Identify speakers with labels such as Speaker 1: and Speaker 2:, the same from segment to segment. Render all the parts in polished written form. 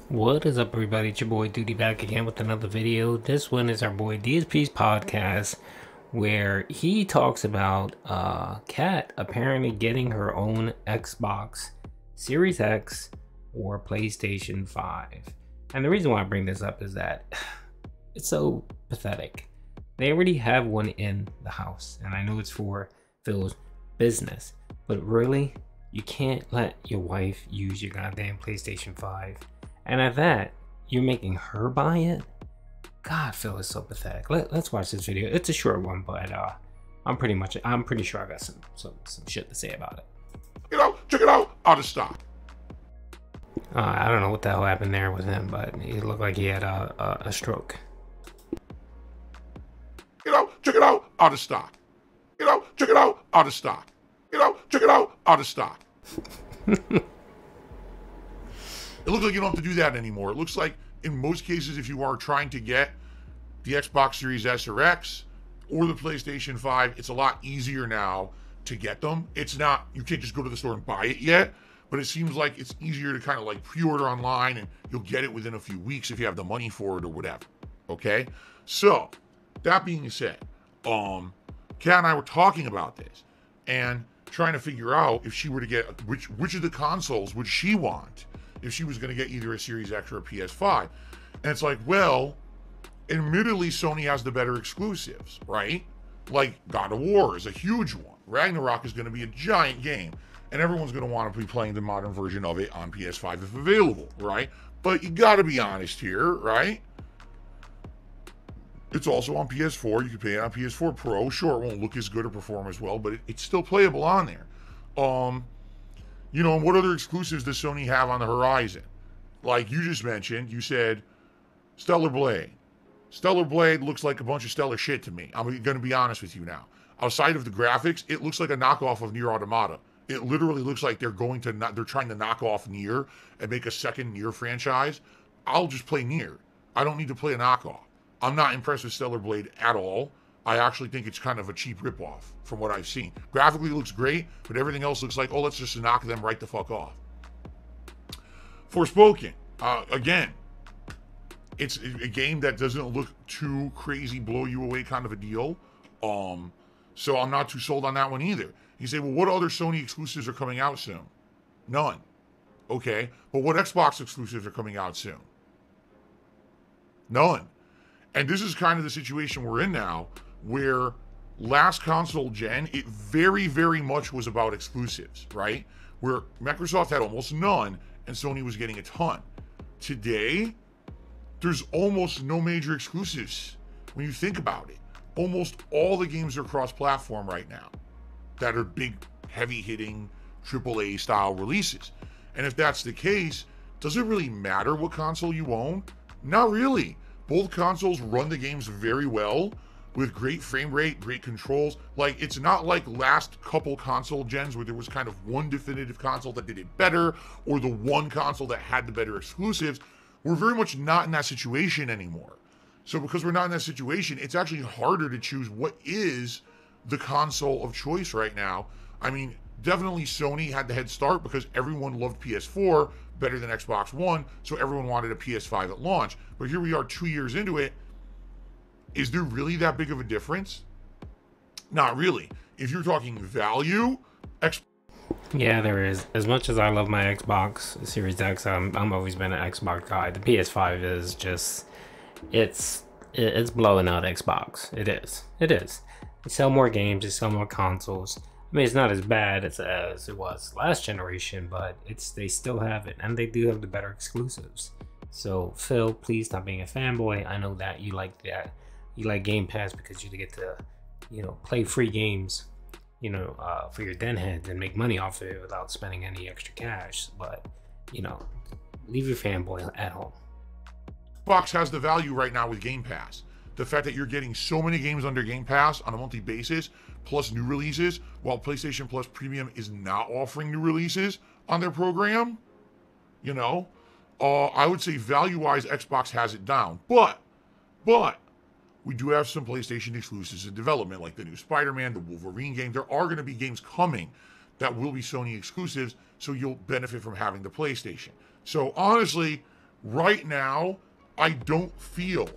Speaker 1: What is up, everybody? It's your boy Duty back again with another video. This one is our boy DSP's podcast, where he talks about Kat apparently getting her own Xbox Series X or PlayStation 5. And the reason why I bring this up is that it's so pathetic. They already have one in the house, and I know it's for Phil's business, but really, you can't let your wife use your goddamn PlayStation 5. And at that, you're making her buy it? God, Phil is so pathetic. Let's watch this video. It's a short one, but I'm pretty sure I got some shit to say about it.
Speaker 2: Check it out of stock.
Speaker 1: I don't know what the hell happened there with him, but he looked like he had a stroke.
Speaker 2: Check it out of stock. Check it out of stock. Check it out of stock. It looks like you don't have to do that anymore. It looks like in most cases, if you are trying to get the Xbox Series S or X or the PlayStation 5, it's a lot easier now to get them. It's not, you can't just go to the store and buy it yet, but it seems like it's easier to kind of like pre-order online and you'll get it within a few weeks if you have the money for it or whatever. Okay? So, that being said, Kat and I were talking about this and trying to figure out if she were to get, which of the consoles would she want if she was going to get either a Series X or a PS5. And it's like, well, admittedly, Sony has the better exclusives, right? Like God of War is a huge one. Ragnarok is going to be a giant game. And everyone's going to want to be playing the modern version of it on PS5 if available, right? But you got to be honest here, right? It's also on PS4. You can play it on PS4 Pro. Sure, it won't look as good or perform as well, but it's still playable on there. You know, and what other exclusives does Sony have on the horizon? Like you just mentioned, you said Stellar Blade. Stellar Blade looks like a bunch of stellar shit to me. I'm going to be honest with you now. Outside of the graphics, it looks like a knockoff of Nier Automata. It literally looks like they're trying to knock off Nier and make a second Nier franchise. I'll just play Nier. I don't need to play a knockoff. I'm not impressed with Stellar Blade at all. I actually think it's kind of a cheap ripoff from what I've seen. Graphically it looks great, but everything else looks like, oh, let's just knock them right the fuck off. Forspoken, again, it's a game that doesn't look too crazy, blow you away kind of a deal. So I'm not too sold on that one either. You say, well, what other Sony exclusives are coming out soon? None. Okay, but what Xbox exclusives are coming out soon? None. And this is kind of the situation we're in now, where last console gen, it very, very much was about exclusives, right? Where Microsoft had almost none and Sony was getting a ton. Today, there's almost no major exclusives when you think about it. Almost all the games are cross-platform right now that are big, heavy-hitting AAA style releases. And if that's the case, does it really matter what console you own? Not really. Both consoles run the games very well with great frame rate, great controls. Like, it's not like last couple console gens where there was kind of one definitive console that did it better or the one console that had the better exclusives. We're very much not in that situation anymore. So because we're not in that situation, it's actually harder to choose what is the console of choice right now. I mean, definitely Sony had the head start because everyone loved PS4 better than Xbox One, so everyone wanted a PS5 at launch. But here we are 2 years into it. Is there really that big of a difference? Not really. If you're talking value,
Speaker 1: Yeah, there is. As much as I love my Xbox Series X, I'm always been an Xbox guy. The PS5 is just, it's blowing out Xbox. It is. They sell more games, they sell more consoles. I mean, it's not as bad as it was last generation, but they still have it, and they do have the better exclusives. So, Phil, please stop being a fanboy. I know that you like that. You like Game Pass because you get to, play free games, for your DentHead and make money off of it without spending any extra cash. But, leave your fanboy at home.
Speaker 2: Xbox has the value right now with Game Pass. The fact that you're getting so many games under Game Pass on a monthly basis, plus new releases, while PlayStation Plus Premium is not offering new releases on their program, I would say value-wise, Xbox has it down. But, we do have some PlayStation exclusives in development, like the new Spider-Man, the Wolverine game. There are going to be games coming that will be Sony exclusives, so you'll benefit from having the PlayStation. So honestly, Right now, I don't feel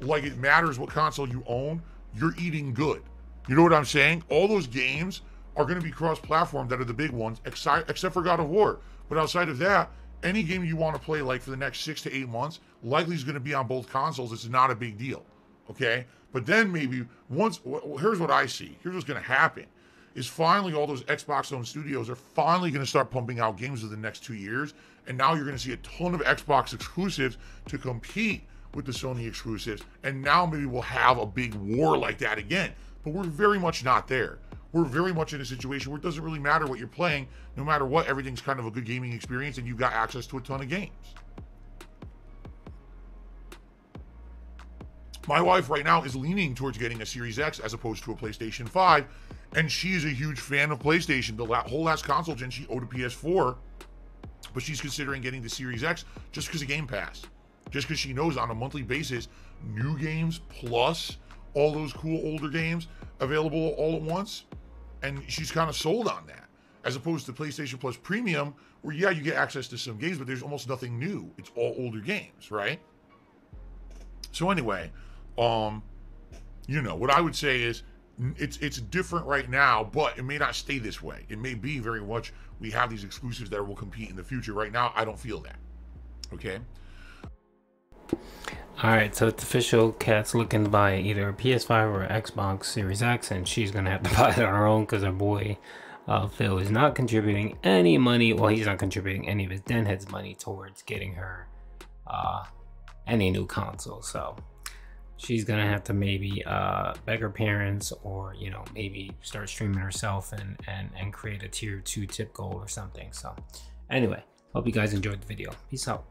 Speaker 2: like it matters what console you own. You're eating good. You know what I'm saying? All those games are going to be cross-platform that are the big ones, except for God of War. But outside of that, any game you want to play like for the next 6 to 8 months likely is going to be on both consoles. It's not a big deal. Okay? But then maybe here's what I see. Here's what's going to happen is finally all those Xbox-owned studios are finally going to start pumping out games within the next 2 years. And now you're going to see a ton of Xbox exclusives to compete with the Sony exclusives. And now maybe we'll have a big war like that again. But we're very much not there. We're very much in a situation where it doesn't really matter what you're playing. No matter what, everything's kind of a good gaming experience and you've got access to a ton of games. My wife right now is leaning towards getting a Series X as opposed to a PlayStation 5. And she is a huge fan of PlayStation. The whole last console gen she owed a PS4. But she's considering getting the Series X just because of Game Pass. Just because she knows on a monthly basis, new games plus all those cool older games available all at once. And she's kind of sold on that. As opposed to PlayStation Plus Premium, where yeah, you get access to some games, but there's almost nothing new. It's all older games, right? So anyway, you know, what I would say is it's different right now, but it may not stay this way. It may be very much we have these exclusives that will compete in the future. Right now, I don't feel that. Okay?
Speaker 1: Alright, so it's official. Kat's looking to buy either a PS5 or Xbox Series X, and she's going to have to buy it on her own because her boy Phil is not contributing any money. Well, he's not contributing any of his DentHead's money towards getting her any new console. So she's going to have to maybe beg her parents, or, you know, maybe start streaming herself and create a tier 2 tip goal or something. So anyway, hope you guys enjoyed the video. Peace out.